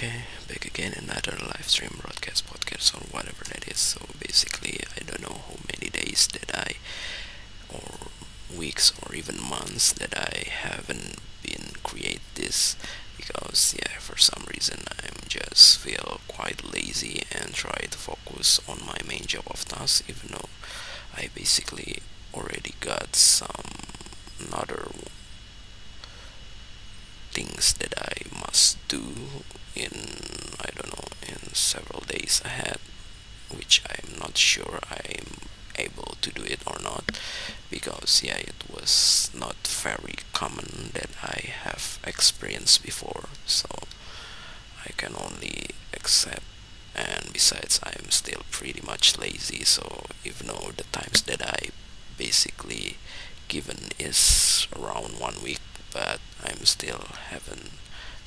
Okay, back again in another live stream broadcast podcast or whatever that is. So basically, I don't know how many days that or weeks, or even months that I haven't been create this because yeah, for some reason I'm just feel quite lazy and try to focus on my main job of tasks, even though I basically already got some another things that I must do in I don't know in several days ahead, which I'm not sure I'm able to do it or not because yeah, it was not very common that I have experienced before, so I can only accept. And besides, I'm still pretty much lazy, so even though the times that I basically given is around 1 week, but I'm still haven't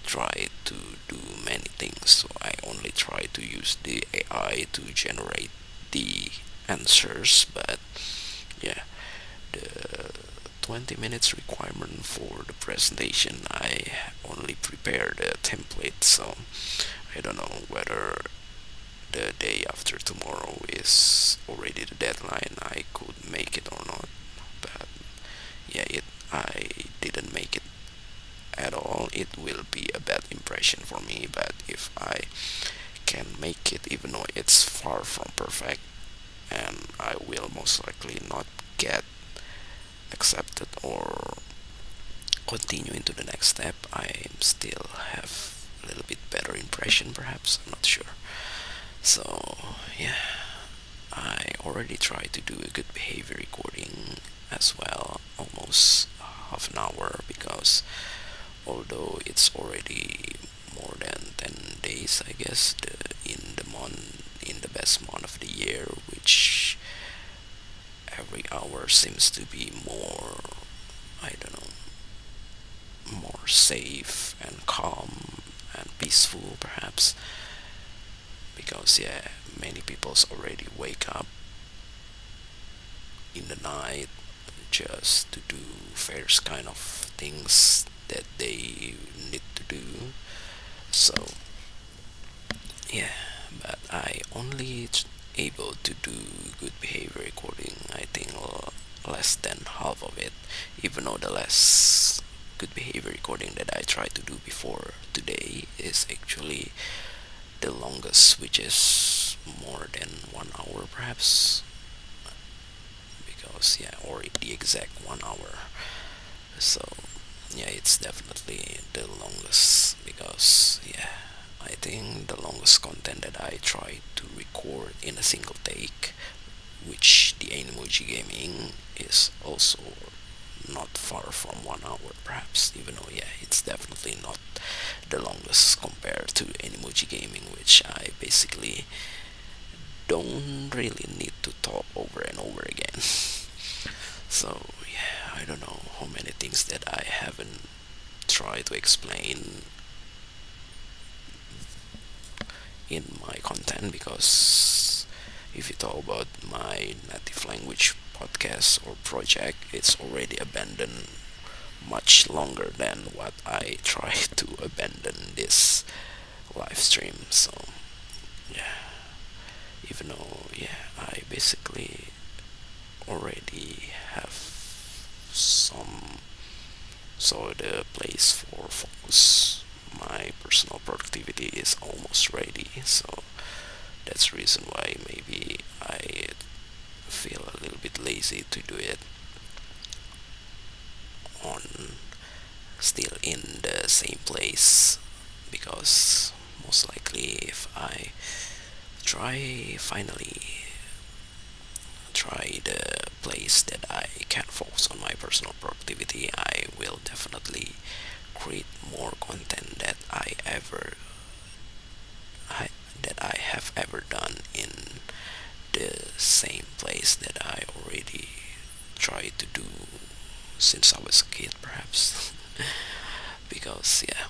tried to do many things. So I only try to use the AI to generate the answers, but yeah, the 20 minutes requirement for the presentation, I only prepared a template, so I don't know whether the day after tomorrow is already the deadline I could make it or not. But yeah, it I didn't make it at all, it will be a bad impression for me. But if I can make it, even though it's far from perfect, and I will most likely not get accepted or continue into the next step, I still have a little bit better impression, perhaps. I'm not sure. So yeah, I already tried to do a good behavior recording as well, almost half an hour, because although it's already more than 10 days, I guess, in the best month of the year, which every hour seems to be more, I don't know, more safe and calm and peaceful, perhaps, because yeah, many people's already wake up in the night just to do various kind of things that they need to do. So yeah, but I only able to do good behavior recording, I think, less than half of it, even though the less good behavior recording that I tried to do before today is actually the longest, which is more than 1 hour, perhaps, because yeah, or the exact 1 hour. So yeah, it's definitely the longest because yeah, I think the longest content that I tried to record in a single take, which the Animoji gaming is also not far from 1 hour, perhaps, even though yeah, it's definitely not the longest compared to Animoji gaming, which I basically don't really need to talk over and over again. So yeah, I don't know how many things that I haven't tried to explain in my content, because if you talk about my native language podcast or project, it's already abandoned much longer than what I try to abandon this live stream. So yeah, even though yeah, I basically already have some so the place for focus my personal productivity is almost ready, so that's the reason why maybe I feel a little bit lazy to do it on still in the same place, because most likely if I finally try the place that I can focus on my personal productivity, I will definitely create more content I, that I have ever done in the same place that I already tried to do since I was a kid, perhaps. Because yeah,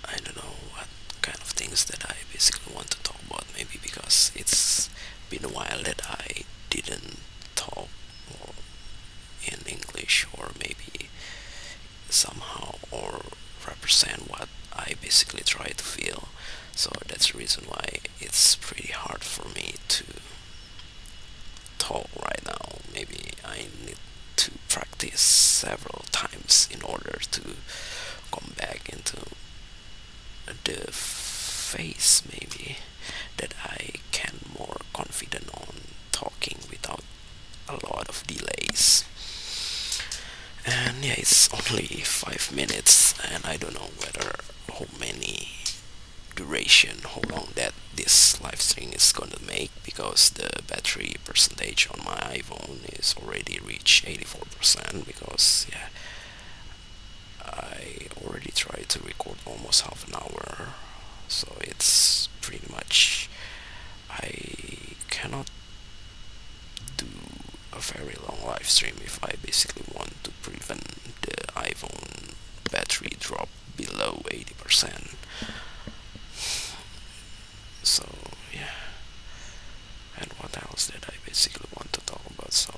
I don't know what kind of things that I basically want to talk about. Maybe because it's been a while that I didn't talk or in English, or maybe somehow, or understand what I basically try to feel. So that's the reason why it's pretty hard for me to talk right now. Maybe I need to practice several times in order to come back into the phase, maybe, that I can more confident on talking without a lot of delays. And yeah, it's only 5 minutes, and I don't know whether how many duration, how long that this live stream is gonna make, because the battery percentage on my iPhone is already reached 84%. Because yeah, I already tried to record almost half an hour, so it's pretty much, I cannot do a very long live stream if I basically want to prevent the iPhone battery drop below 80%. So yeah, and what else did I basically want to talk about? So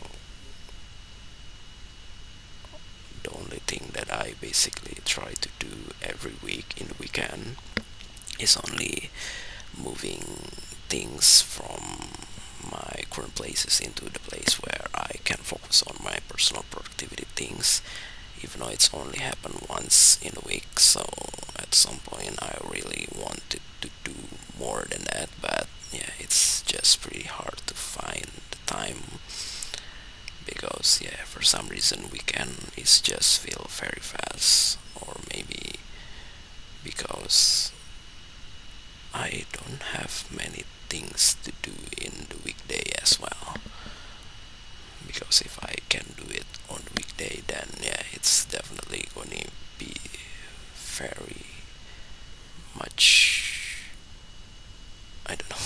the only thing that I basically try to do every week in the weekend is only moving things from my current places into the place where I can focus on my personal productivity things, even though it's only happened once in a week. So at some point I really wanted to do more than that, but yeah, it's just pretty hard to find the time, because yeah, for some reason weekend is just feel very fast, or maybe because I don't have many things to do in the weekday as well. Because if I can do it on the weekday, then yeah, it's definitely going to be very much, I don't know,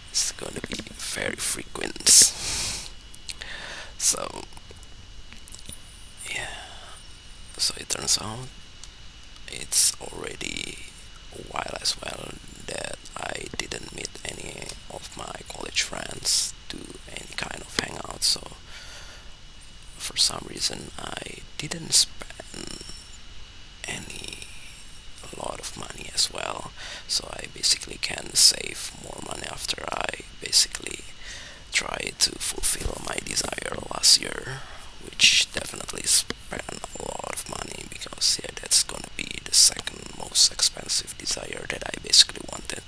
it's going to be very frequent. So yeah, so it turns out it's already a while as well that I didn't meet any of my college friends, do any kind of hangout. So for some reason I didn't spend any a lot of money as well. So I basically can save more money after I basically try to fulfill my desire last year, which definitely spent a lot of money, because yeah, that's gonna be the second most expensive desire that I basically wanted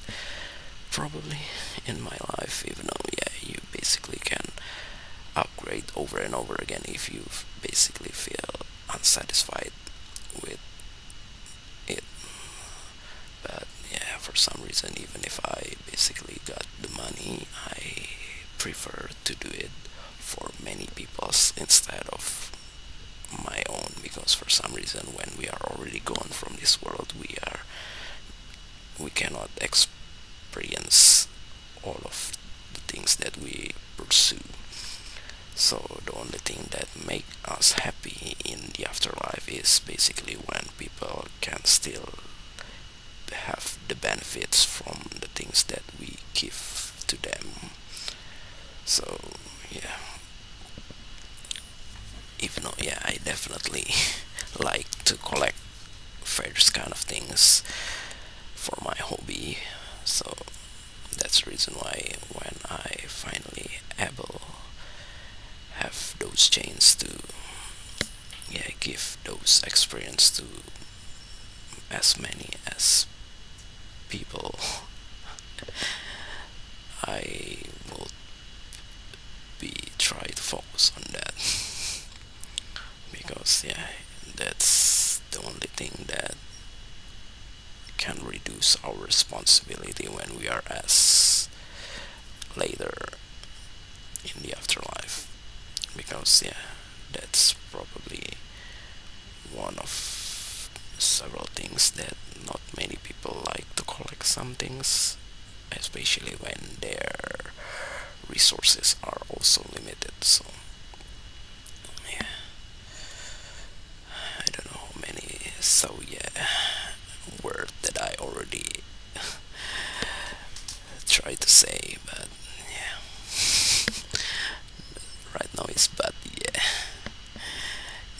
probably in my life. Even though yeah, you basically can upgrade over and over again if you basically feel unsatisfied with it. But yeah, for some reason, even if I basically got the money, I prefer to do it for many people's instead of my own, because for some reason when we are already gone from this world, we cannot experience all of the things that we pursue. So the only thing that make us happy in the afterlife is basically when people can still have the benefits from the things that we give to them. So yeah, even though yeah, I definitely like to collect various kind of things for my hobby. So that's the reason why when I finally able have those chains to yeah, give those experience to as many as people, I will be try to focus on that. Because yeah, that's the only thing that can reduce our responsibility when we are as later in the afterlife. Because yeah, that's probably one of several things that not many people like to collect some things, especially when their resources are also limited. So yeah, I don't know how many so yeah word that I already tried to say, but yeah, right now it's but yeah,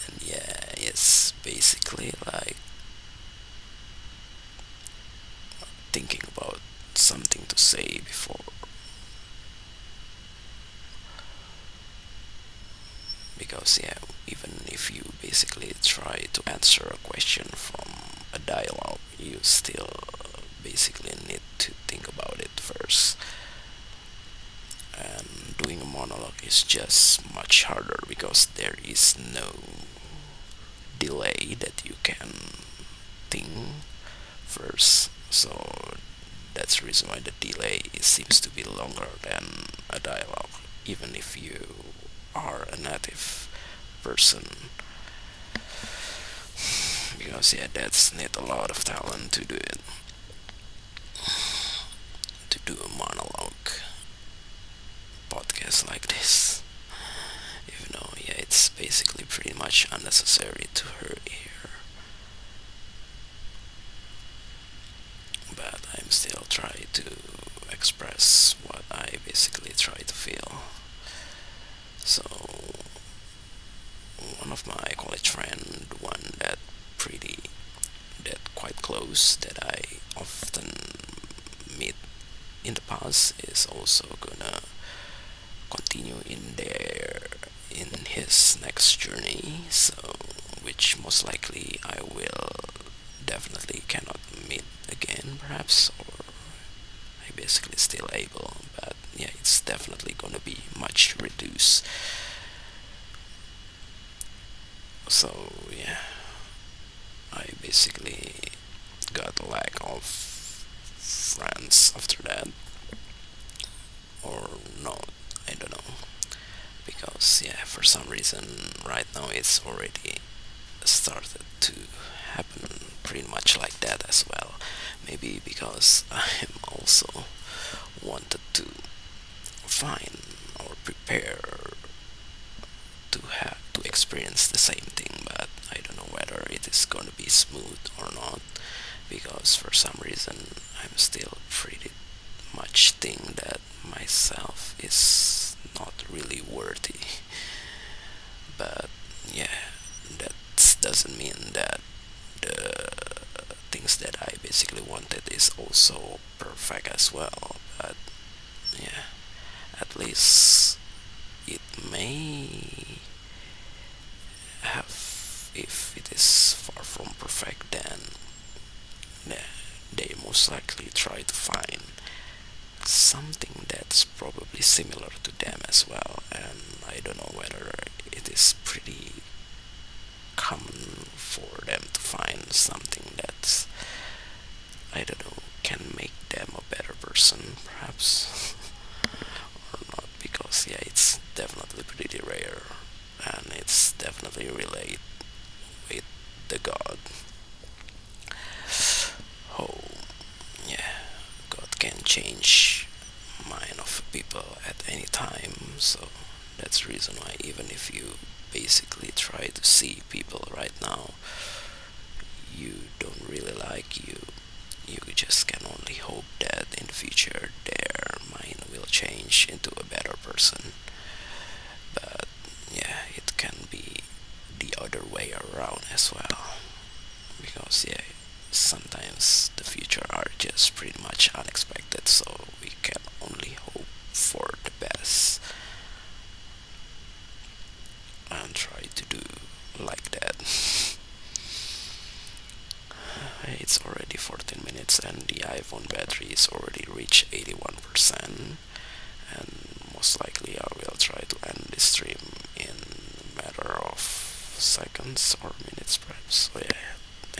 and yeah, it's basically like something to say before, because yeah, even if you basically try to answer a question from a dialogue, you still basically need to think about it first. And doing a monologue is just much harder because there is no delay that you can think first. So that's the reason why the delay seems to be longer than a dialogue, even if you are a native person. Because yeah, that's need a lot of talent to do it, to do a monologue podcast like this. Even though yeah, it's basically pretty much unnecessary to her here, but I'm still trying to express what I basically try to feel. So one of my college friend, one pretty that quite close that I often meet in the past, is also gonna continue in his next journey. So which most likely I will definitely cannot meet again, perhaps, or I basically still able, but yeah, it's definitely gonna be much reduced. So yeah, I basically got a lack of friends after that, or no, I don't know, because yeah, for some reason right now it's already started to happen pretty much like that as well. Maybe because I'm also wanted to find or prepare to experience the same thing, but I don't know whether it is going to be smooth or not, because for some reason I'm still pretty much think that myself is not really worthy. But yeah, that doesn't mean that the things that I basically wanted is also perfect as well. But yeah, at least it may have, if it is far from perfect, then yeah, they most likely try to find something that's probably similar to them as well. And I don't know whether it is pretty common for them to find something that's, I don't know, can make them a better person, perhaps, or not, because yeah, it's definitely pretty rare, and it's definitely relate with the God. Oh, yeah, God can change mind of people at any time, so that's the reason why even if you basically try to see people right now you don't really like, you just can only hope that in the future their mind will change into a better person. But yeah, it can be the other way around as well, because yeah, sometimes the future are just pretty much unexpected, so we can only hope for the best and try to do like that. It's already 14 minutes and the iPhone battery is already reached 81%, and most likely I will try to end this stream in a matter of seconds or minutes perhaps. So yeah,